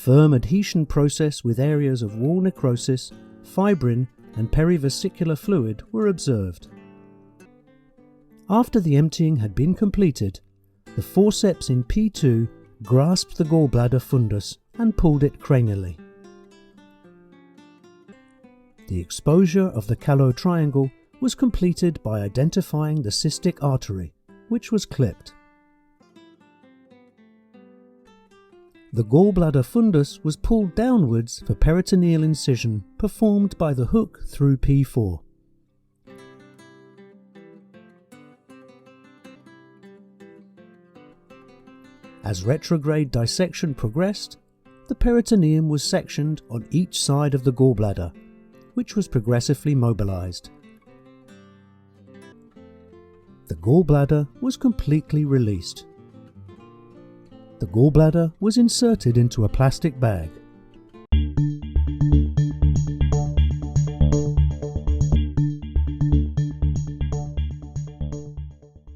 firm adhesion process with areas of wall necrosis, fibrin and perivesicular fluid were observed. After the emptying had been completed, the forceps in P2 grasped the gallbladder fundus and pulled it cranially. The exposure of the callow triangle was completed by identifying the cystic artery, which was clipped. The gallbladder fundus was pulled downwards for peritoneal incision performed by the hook through P4. As retrograde dissection progressed, the peritoneum was sectioned on each side of the gallbladder, which was progressively mobilized. The gallbladder was completely released. The gallbladder was inserted into a plastic bag.